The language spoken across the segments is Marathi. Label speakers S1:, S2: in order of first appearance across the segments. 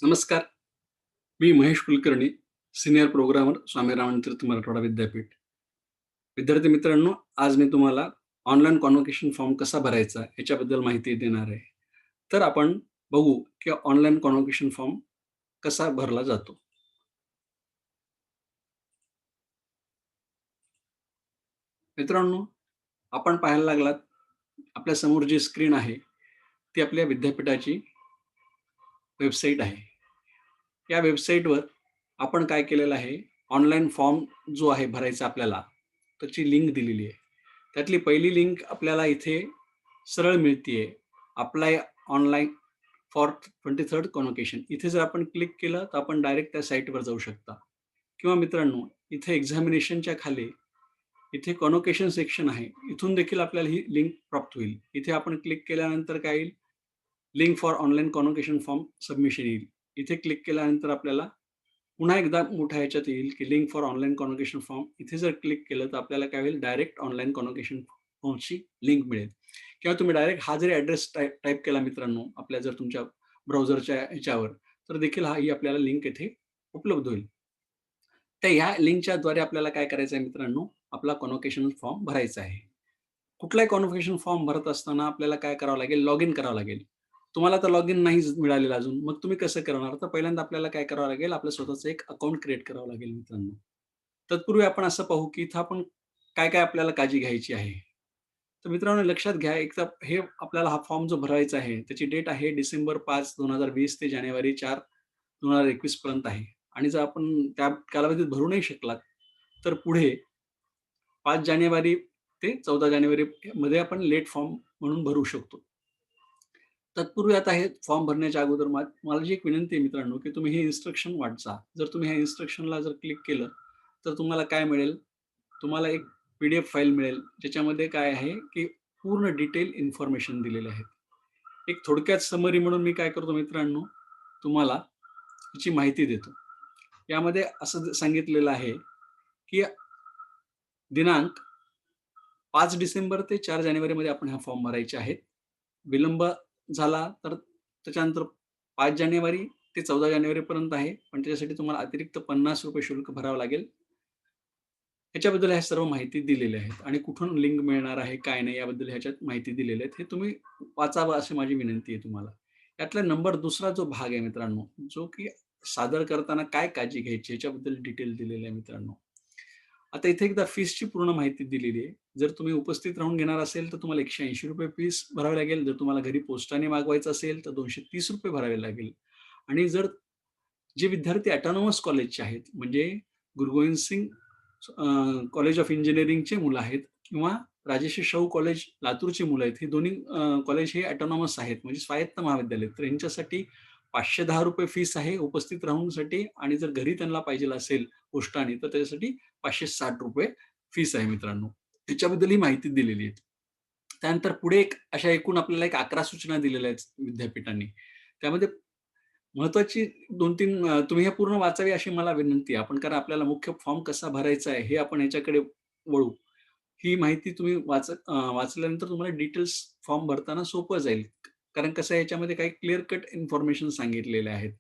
S1: नमस्कार. मी महेश कुलकर्णी, सीनियर प्रोग्रामर, स्वामी रामानंद तीर्थ मराठवाडा विद्यापीठ. विद्यार्थी मित्रांनो, आज मी तुम्हाला ऑनलाईन कन्व्होकेशन फॉर्म कसा भरायचा याच्याबद्दल माहिती देणार आहे. तर आपण बघू की ऑनलाईन कन्व्होकेशन फॉर्म कसा भरला जातो. मित्रांनो, आपण पाहायला लागलात, आपल्या समोर जी स्क्रीन आहे, ती आपल्या विद्यापीठाची वेबसाईट आहे. या वेबसाईटवर आपण काय केलेलं आहे, ऑनलाईन फॉर्म जो आहे भरायचा आपल्याला, त्याची लिंक दिलेली आहे. त्यातली पहिली लिंक आपल्याला इथे सरळ मिळतीये. Apply online for 23rd convocation. इथे जर आपण क्लिक केलं, तर आपण डायरेक्ट त्या साइटवर जाऊ शकता. किंवा मित्रांनो, इथे एक्झामिनेशनच्या खाली इथे कन्व्होकेशन सेक्शन आहे. इथून देखील आपल्याला ही लिंक प्राप्त होईल. इथे आपण क्लिक केल्यानंतर काय येईल, link for online convocation form submission येईल. इथे क्लिक केल्यानंतर आपल्याला पुन्हा एकदा मोठ्या ह्याच्यात येईल, की link for online convocation form. इथे जर क्लिक केलं, तर आपल्याला काय होईल, डायरेक्ट ऑनलाईन कन्व्होकेशन फॉर्मची लिंक मिळेल. किंवा तुम्ही डायरेक्ट हा जरी ॲड्रेस टाइप टाइप केला मित्रांनो, आपल्या जर तुमच्या ब्राउझरच्या ह्याच्यावर, तर देखील ही आपल्याला लिंक येथे उपलब्ध होईल. तर ह्या लिंकच्याद्वारे आपल्याला काय करायचं आहे मित्रांनो, आपला कन्व्होकेशन फॉर्म भरायचा आहे. कुठलाही कन्व्होकेशन फॉर्म भरत असताना आपल्याला काय करावं लागेल, लॉग इन करावं लागेल. तुम्हाला तर लॉग इन नाही मिळालेलं अजून. मग तुम्ही कसं करणार? तर पहिल्यांदा आपल्याला काय करावं लागेल, आपलं स्वतःचं एक अकाउंट क्रिएट करावं लागेल मित्रांनो. तत्पूर्वी आपण असं पाहू, की इथं आपण काय-काय आपल्याला काळजी घ्यायची आहे. तर मित्रांनो लक्षात घ्या, एक तर हे आपल्याला हा फॉर्म जो भरायचा आहे, त्याची डेट आहे डिसेंबर 5, 2020 ते जानेवारी 4, 2021 पर्यंत आहे. आणि जर आपण त्या कालावधीत भरू नाही शकलात, तर पुढे 5 जानेवारी ते 14 जानेवारी मध्ये आपण लेट फॉर्म म्हणून भरू शकतो. तत्पूर्वी आता हे फॉर्म भरण्याच्या अगोदर माझी एक विनंती आहे मित्रांनो, की तुम्ही हे इन्स्ट्रक्शन वाचा. जर तुम्ही ह्या इन्स्ट्रक्शनला जर क्लिक केलं, तर तुम्हाला काय मिळेल? तुम्हाला एक पी-डी-एफ फाईल मिळेल, ज्याच्यामध्ये काय आहे, की पूर्ण डिटेल इन्फॉर्मेशन दिलेले आहेत. एक थोडक्यात समरी म्हणून मी काय करतो मित्रांनो, तुम्हाला त्याची माहिती देतो. यामध्ये असं सांगितलेलं आहे, की दिनांक 5 डिसेंबर ते 4 जानेवारीमध्ये आपण हा फॉर्म भरायचे आहेत. विलंब झाला तर त्याच्यानंतर 5 जानेवारी ते 14 जानेवारीपर्यंत आहे. पण त्याच्यासाठी तुम्हाला अतिरिक्त ₹50 शुल्क भरावं लागेल. ह्याच्याबद्दल ह्या सर्व माहिती दिलेल्या आहेत आणि कुठून लिंक मिळणार आहे, काय नाही याबद्दल ह्याच्यात माहिती दिलेल्या आहेत. हे तुम्ही वाचावं अशी माझी विनंती आहे तुम्हाला. यातला नंबर दुसरा जो भाग आहे मित्रांनो, जो की सादर करताना काय काळजी घ्यायची ह्याच्याबद्दल डिटेल दिलेलं आहे मित्रांनो. आता इथे एकदा फीसची पूर्ण माहिती दिलेली आहे. जर तुम्ही उपस्थित राहून घेणार असेल, तर तुम्हाला ₹180 फीस भरावी लागेल. जर तुम्हाला घरी पोस्टाने मागवायचं असेल, तर ₹230 भरावे लागेल. आणि जर जे विद्यार्थी ऑटोनॉमस कॉलेजचे आहेत, म्हणजे गुरु गोविंद सिंग कॉलेज ऑफ इंजिनिअरिंगचे मुलं आहेत किंवा राजर्षी शाहू कॉलेज लातूरची मुलं आहेत. हे दोन्ही कॉलेज हे ऑटोनॉमस आहेत, म्हणजे स्वायत्त महाविद्यालय आहेत. तर यांच्यासाठी ₹510 फीस आहे उपस्थित राहण्यासाठी आणि जर घरी त्यांना पाहिजे असेल पोस्टाने, तर त्याच्यासाठी ₹560 फीस आहे मित्रांनो. त्याच्याबद्दल ही माहिती दिलेली आहे. त्यानंतर पुढे एक अशा एकूण आपल्याला 11 सूचना दिलेल्या आहेत विद्यापीठांनी. त्यामध्ये महत्त्वाची 2-3 तुम्ही हे पूर्ण वाचावी अशी मला विनंती आहे. कारण आपल्याला मुख्य फॉर्म कसा भरायचा आहे, हे आपण ह्याच्याकडे वळू. ही माहिती तुम्ही वाचल्यानंतर तुम्हाला डिटेल्स फॉर्म भरताना सोपं जाईल. कारण कसं आहे याच्यामध्ये काही क्लिअर कट इन्फॉर्मेशन सांगितलेले आहेत.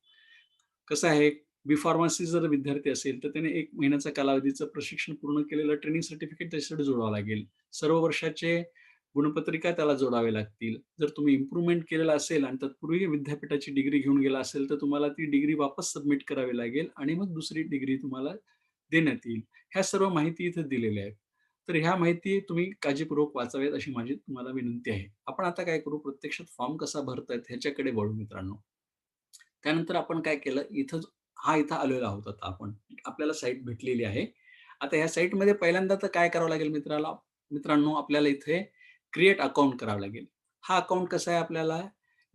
S1: कसं आहे, बी-फार्मसी जर विद्यार्थी असेल, तर त्याने 1 महिन्याचा कालावधीचं प्रशिक्षण पूर्ण केलेलं ट्रेनिंग सर्टिफिकेट त्याच्यासाठी जोडावं लागेल. सर्व वर्षाचे गुणपत्रिका त्याला जोडावे लागतील. जर तुम्ही इम्प्रूव्हमेंट केलेलं असेल आणि तत्पूर्वी विद्यापीठाची डिग्री घेऊन गेला असेल, तर तुम्हाला ती डिग्री वापस सबमिट करावी लागेल आणि मग दुसरी डिग्री तुम्हाला देण्यात येईल. ह्या सर्व माहिती इथे दिलेल्या आहेत. तर ह्या माहिती तुम्ही काळजीपूर्वक वाचाव्यात अशी माझी तुम्हाला विनंती आहे. आपण आता काय करू, प्रत्यक्षात फॉर्म कसा भरतायत ह्याच्याकडे वळू मित्रांनो. त्यानंतर आपण काय केलं, इथं आलेलो आहोत आता आपण. आपल्याला साईट भेटलेली आहे. आता ह्या साईटमध्ये पहिल्यांदा तर काय करावं लागेल मित्रांनो, आपल्याला इथे क्रिएट अकाउंट करावं लागेल. हा अकाउंट कसा आहे आपल्याला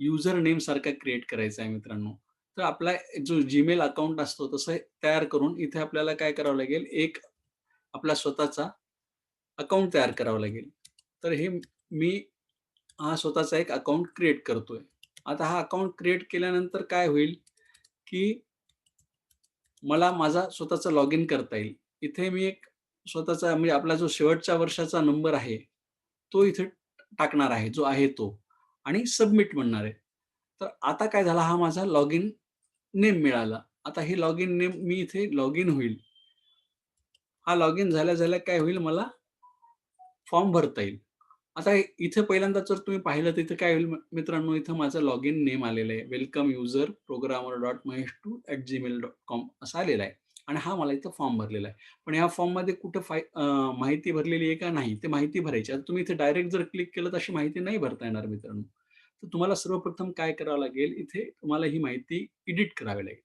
S1: यूजर नेम सारखा क्रिएट करायचा आहे मित्रांनो. तर आपला जो Gmail अकाउंट असतो तसं तयार करून इथे आपल्याला काय करावं लागेल, एक आपला स्वतःचा अकाउंट तयार करावं लागेल. तर हे मी हा स्वतःचा एक अकाउंट क्रिएट करतोय. आता हा अकाउंट क्रिएट केल्यानंतर काय होईल, की मला माझा स्वतःचा लॉग इन करता येईल. इथे मी एक स्वतःचा म्हणजे आपला जो शेवटच्या वर्षाचा नंबर आहे, तो इथे टाकणार आहे, जो आहे तो आणि सबमिट म्हणणार आहे. तर आता काय झाला हा माझा लॉग इन नेम मिळाला. आता हे लॉगिन नेम मी इथे लॉगिन होईल. हा लॉगिन झाल्या-झाल्या काय होईल मला फॉर्म भरता येईल. आता इथे पहिल्यांदा जर तुम्ही पाहिलं तर इथे काय होईल मित्रांनो, इथं माझं लॉगिन नेम आलेलं आहे. वेलकम युजर programmer.mahesh2@gmail.com असं आलेलं आहे आणि हा मला इथं फॉर्म भरलेला आहे. पण ह्या फॉर्ममध्ये कुठं माहिती भरलेली आहे का नाही, ते माहिती भरायची. आता तुम्ही इथे डायरेक्ट जर क्लिक केलं तर अशी माहिती नाही भरता येणार मित्रांनो. तर तुम्हाला सर्वप्रथम काय करावं लागेल, इथे तुम्हाला ही माहिती एडिट करावी लागेल.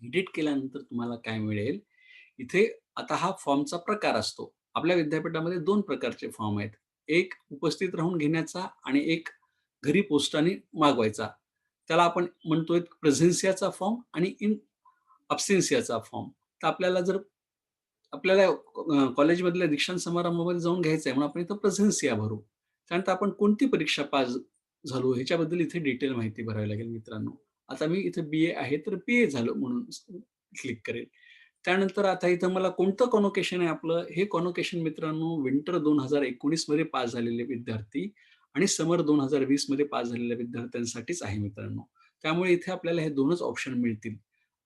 S1: एडिट केल्यानंतर तुम्हाला काय मिळेल, इथे आता हा फॉर्मचा प्रकार असतो. आपल्या विद्यापीठामध्ये 2 प्रकारचे फॉर्म आहेत. एक उपस्थित राहून घेण्याचा आणि एक घरी पोस्टाने मागवायचा. त्याला आपण म्हणतोय प्रेझेन्सियाचा फॉर्म आणि इन अब्सेन्सियाचा फॉर्म. तर आपल्याला कॉलेजमधल्या दीक्षांत समारंभामध्ये जाऊन घ्यायचं आहे म्हणून आपण इथं प्रेझेन्सिया भरू. त्यानंतर आपण कोणती परीक्षा पास झालो ह्याच्याबद्दल इथे डिटेल माहिती भरावी लागेल मित्रांनो. आता मी इथे बी-ए आहे तर बी-ए झालो म्हणून क्लिक करेल. त्यानंतर आता इथं मला कोणतं कॉन्व्होकेशन आहे आपलं, हे कॉन्व्होकेशन मित्रांनो विंटर 2019 मध्ये पास झालेले विद्यार्थी आणि समर 2020 मध्ये पास झालेल्या विद्यार्थ्यांसाठीच आहे मित्रांनो. त्यामुळे इथे आपल्याला हे 2च ऑप्शन मिळतील.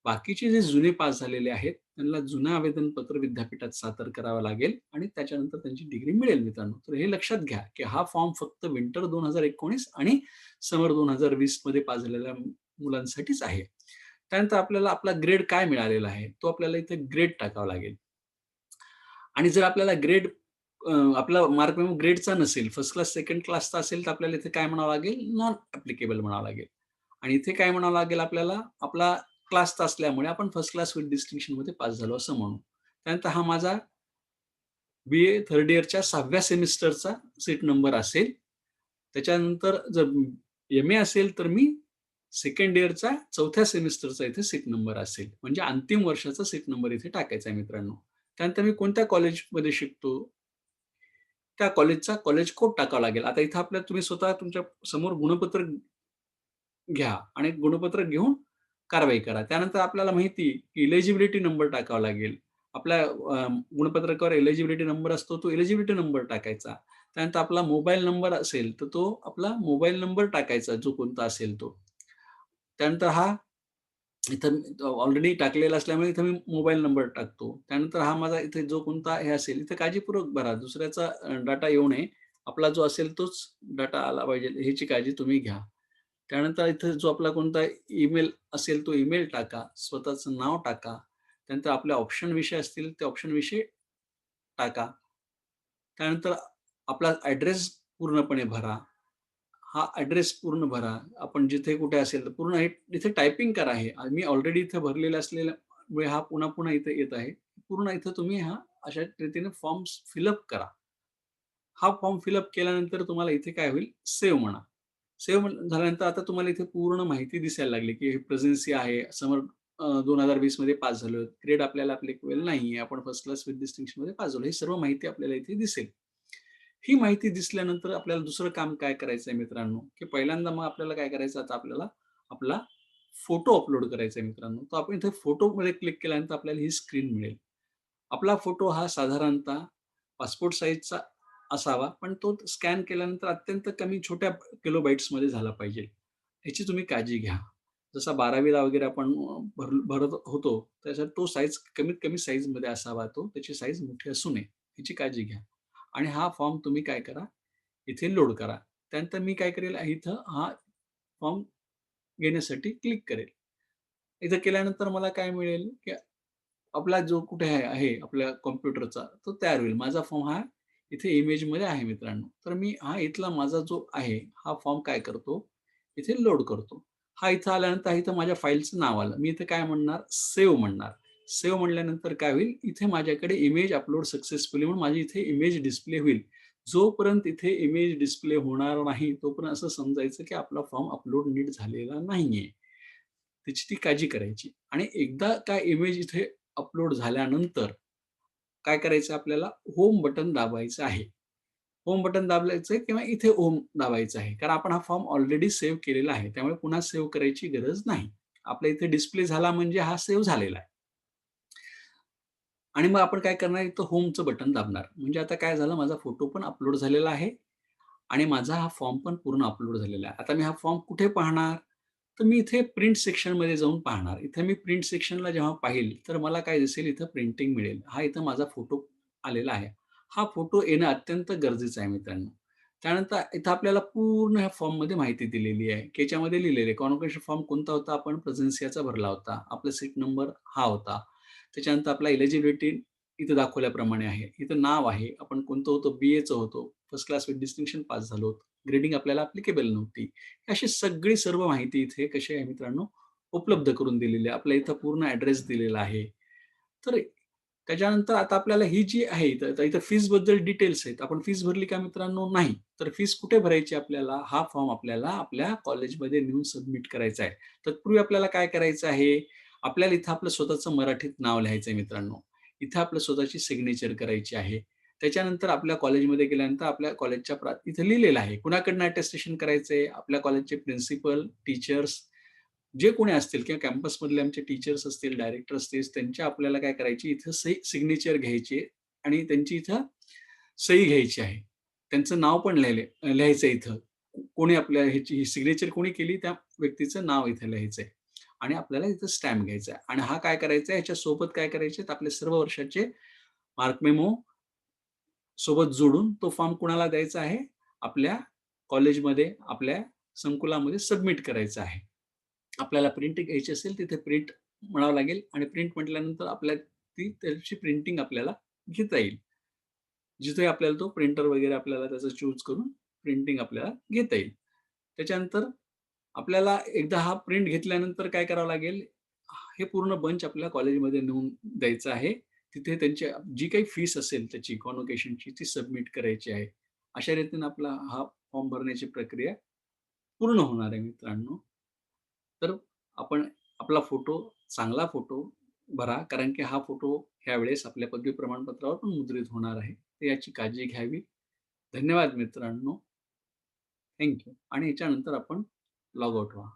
S1: बाकीचे जे जुने पास झालेले आहेत, त्यांना जुनं आवेदनपत्र विद्यापीठात सादर करावं लागेल आणि त्याच्यानंतर त्यांची डिग्री मिळेल मित्रांनो. तर हे लक्षात घ्या, की हा फॉर्म फक्त विंटर 2019 आणि समर 2020 मध्ये पास झालेल्या मुलांसाठीच आहे. त्यानंतर आपल्याला आपला ग्रेड काय मिळालेला आहे, तो आपल्याला इथे ग्रेड टाकावा लागेल. आणि जर आपल्याला आपला मार्क मेमो ग्रेडचा नसेल, फर्स्ट क्लास, सेकंड क्लासचा असेल, तर आपल्याला इथे काय म्हणावं लागेल, नॉन ॲप्लिकेबल म्हणावं लागेल. आणि इथे काय म्हणावं लागेल आपल्याला, आपला क्लासचा असल्यामुळे आपण फर्स्ट क्लास विथ डिस्टिंक्शनमध्ये पास झालो असं म्हणू. त्यानंतर हा माझा बी-ए थर्ड इयरच्या 6व्या सेमिस्टरचा सीट नंबर असेल. त्याच्यानंतर जर एम-ए असेल, तर मी सेकंड इयरचा 4थ्या सेमिस्टरचा इथे सीट नंबर असेल. म्हणजे अंतिम वर्षाचा सीट नंबर इथे टाकायचा आहे मित्रांनो. त्यानंतर मी कोणत्या कॉलेजमध्ये शिकतो, त्या कॉलेजचा कॉलेज कोड टाकावा लागेल. आता इथं तुम्ही स्वतः तुमच्या समोर गुणपत्र घ्या आणि गुणपत्र घेऊन कारवाई करा. त्यानंतर आपल्याला माहिती आहे, की एलिजिबिलिटी नंबर टाकावा लागेल. आपल्या गुणपत्रकावर एलिजिबिलिटी नंबर असतो, तो एलिजिबिलिटी नंबर टाकायचा. त्यानंतर आपला मोबाईल नंबर असेल, तर तो आपला मोबाईल नंबर टाकायचा, जो कोणता असेल तो. त्यानंतर इथं ऑलरेडी टाकलेला असल्यामुळे इथं मी मोबाईल नंबर टाकतो. त्यानंतर हा माझा इथे जो कोणता हे असेल, इथे काळजीपूर्वक भरा. दुसऱ्याचा डाटा येऊ नये. आपला जो असेल तोच डाटा आला पाहिजे, ह्याची काळजी तुम्ही घ्या. त्यानंतर इथं जो आपला कोणता ईमेल असेल, तो ईमेल टाका. स्वतःचं नाव टाका. त्यानंतर आपले ऑप्शन विषय असतील, ते ऑप्शन विषय टाका. त्यानंतर आपला ॲड्रेस पूर्णपणे भरा. हा ॲड्रेस पूर्ण भरा. आपण जिथे कुठे असेल तर पूर्ण हे इथे टायपिंग करा हे. मी ऑलरेडी इथे भरलेलं असलेल्यामुळे हा पुन्हा-पुन्हा इथे येत आहे. पूर्ण इथं तुम्ही हा अशा रीतीने फॉर्म्स करा. हा फॉर्म केल्यानंतर तुम्हाला इथे काय होईल, सेव्ह म्हणा. सेव्ह झाल्यानंतर आता तुम्हाला इथे पूर्ण माहिती दिसायला लागली, की हे प्रेझेन्सी आहे. समर 2020 मध्ये पास झालोय. ग्रेड आपल्याला ॲप्लिकेबल नाहीये. आपण फर्स्ट क्लास विथ डिस्टिंक्शनमध्ये पास झालो. ही सर्व माहिती आपल्याला इथे दिसेल. ही माहिती दिसल्यानंतर आपल्याला दुसरं काम काय करायचं आहे मित्रांनो, की पहिल्यांदा मग आपल्याला काय करायचं आता आपल्याला आपला फोटो अपलोड करायचा आहे मित्रांनो. तर आपण इथे फोटोमध्ये क्लिक केल्यानंतर आपल्याला ही स्क्रीन मिळेल. आपला फोटो हा साधारणतः पासपोर्ट साइजचा असावा, पण तो स्कॅन केल्यानंतर अत्यंत कमी छोट्या किलोबाइट्समध्ये झाला पाहिजे. ह्याची तुम्ही काळजी घ्या. जसा 12वी वगैरे आपण भरत होतो, त्याच्यात तो साइज कमीत कमी साइजमध्ये असावा तो. त्याची साइज मोठी असू नये, ह्याची काळजी घ्या. आणि हा फॉर्म तुम्ही काय करा, इथे लोड करा. त्यानंतर मी काय करेल, इथं हा फॉर्म घेण्यासाठी क्लिक करेल. इथं केल्यानंतर मला काय मिळेल, की आपला जो कुठे आहे आपल्या कॉम्प्युटरचा, तो तयार होईल. माझा फॉर्म हा इथे इमेजमध्ये आहे मित्रांनो. तर मी हा इथला माझा जो आहे, हा फॉर्म काय करतो, इथे लोड करतो. हा इथं आल्यानंतर इथं माझ्या फाईलचं नाव आलं. मी इथे काय म्हणणार, सेव्ह म्हणणार. सेव्ह म्हटल्यानंतर काय होईल, इथे माझ्याकडे इमेज अपलोड सक्सेसफुली म्हणून माझी इथे इमेज डिस्प्ले होईल. जोपर्यंत इथे इमेज डिस्प्ले होणार नाही, तोपर्यंत असं समजायचं, की आपला फॉर्म अपलोड नीट झालेला नाहीये. त्याची ती काळजी करायची आणि एकदा काय इमेज इथे अपलोड झाल्यानंतर काय करायचं आपल्याला होम बटन दाबायचं आहे. होम बटन दाबायचं आहे किंवा इथे होम दाबायचं आहे. कारण आपण हा फॉर्म ऑलरेडी सेव्ह केलेला आहे. त्यामुळे पुन्हा सेव्ह करायची गरज नाही. आपल्या इथे डिस्प्ले झाला म्हणजे हा सेव्ह झालेला आहे. आणि मग आपण काय करणार इथं होमचं बटन दाबणार. म्हणजे आता काय झालं माझा फोटो पण अपलोड झालेला आहे आणि माझा हा फॉर्म पण पूर्ण अपलोड झालेला आहे. आता मी हा फॉर्म कुठे पाहणार? तर मी इथे प्रिंट सेक्शनमध्ये जाऊन पाहणार. इथे मी प्रिंट सेक्शनला जेव्हा पाहील, तर मला काय दिसेल इथं प्रिंटिंग मिळेल. हा इथं माझा फोटो आलेला आहे. हा फोटो येणं अत्यंत गरजेचं आहे मित्रांनो. त्यानंतर इथं आपल्याला पूर्ण ह्या फॉर्ममध्ये माहिती दिलेली आहे, की याच्यामध्ये लिहिलेलं आहे कॉन्व्होकेशन फॉर्म कोणता होता, आपण प्रेझेन्सियाचा भरला होता. आपला सीट नंबर हा होता. त्याच्यानंतर आपला एलिजिबिलिटी इथं दाखवल्याप्रमाणे आहे. इथं नाव आहे. आपण कोणतं होतो, बी-एचं होतो. First class with distinction pass झालो. ग्रेडिंग आपल्याला ॲप्लिकेबल नव्हती. अशी सगळी सर्व माहिती इथे कशी आहे मित्रांनो, उपलब्ध करून दिलेली आहे. आपल्या इथं पूर्ण ॲड्रेस दिलेला आहे. तर त्याच्यानंतर आता आपल्याला ही जी आहे इथं तर इथं फीसबद्दल डिटेल्स आहेत. आपण फीस भरली का मित्रांनो? नाही. तर फीस कुठे भरायची आपल्याला? हा फॉर्म आपल्याला आपल्या कॉलेजमध्ये नेऊन सबमिट करायचा आहे. तत्पूर्वी आपल्याला काय करायचं आहे? आपल्याला इथं आपलं स्वतःचं मराठीत नाव लिहायचं आहे मित्रांनो. इथं आपलं स्वतःची सिग्नेचर करायची आहे. त्याच्यानंतर आपल्या कॉलेजमध्ये गेल्यानंतर आपल्या कॉलेजच्या इथं लिहिलेलं आहे. कुणाकडनं अटेस्टेशन करायचंय? आपल्या कॉलेजचे प्रिन्सिपल, टीचर्स जे कोणी असतील किंवा कॅम्पसमधले आमचे टीचर्स असतील, डायरेक्टर असतील, त्यांच्या आपल्याला काय करायची इथं सिग्नेचर घ्यायची आहे आणि त्यांची इथं सही घ्यायची आहे. त्यांचं नाव पण लिहायचं इथं. कोणी आपल्या ह्याची सिग्नेचर कोणी केली त्या व्यक्तीचं नाव इथे लिहायचंय आणि आपल्याला इथं स्टॅम्प घ्यायचा आहे आणि हा काय करायचा आहे, ह्याच्यासोबत काय करायचे आपले सर्व वर्षाचे मार्क मेमो सोबत जोडून तो फॉर्म कुणाला द्यायचा आहे? आपल्या कॉलेजमध्ये, आपल्या संकुलामध्ये सबमिट करायचा आहे. आपल्याला प्रिंट घ्यायची असेल, तिथे प्रिंट म्हणावं लागेल आणि प्रिंट म्हटल्यानंतर आपल्या त्याची प्रिंटिंग आपल्याला घेता येईल. जिथे आपल्याला तो प्रिंटर वगैरे आपल्याला त्याचा चूज करून प्रिंटिंग आपल्याला घेता येईल. त्याच्यानंतर आपल्याला एकदा हा प्रिंट घेतल्यानंतर काय करावं लागेल, हे पूर्ण बंच आपल्या कॉलेजमध्ये नेऊन द्यायचं आहे. तिथे त्यांची जी काही फीस असेल त्याची कॉन्व्होकेशनची ती सबमिट करायची आहे. अशा रीतीने आपला हा फॉर्म भरण्याची प्रक्रिया पूर्ण होणार आहे मित्रांनो. तर आपण आपला फोटो, चांगला फोटो भरा, कारण की हा फोटो ह्यावेळेस आपल्या पदवी प्रमाणपत्रावर पण मुद्रित होणार आहे. तर याची काळजी घ्यावी. धन्यवाद मित्रांनो. थँक यू आणि ह्याच्यानंतर आपण लॉग आउट व्हा.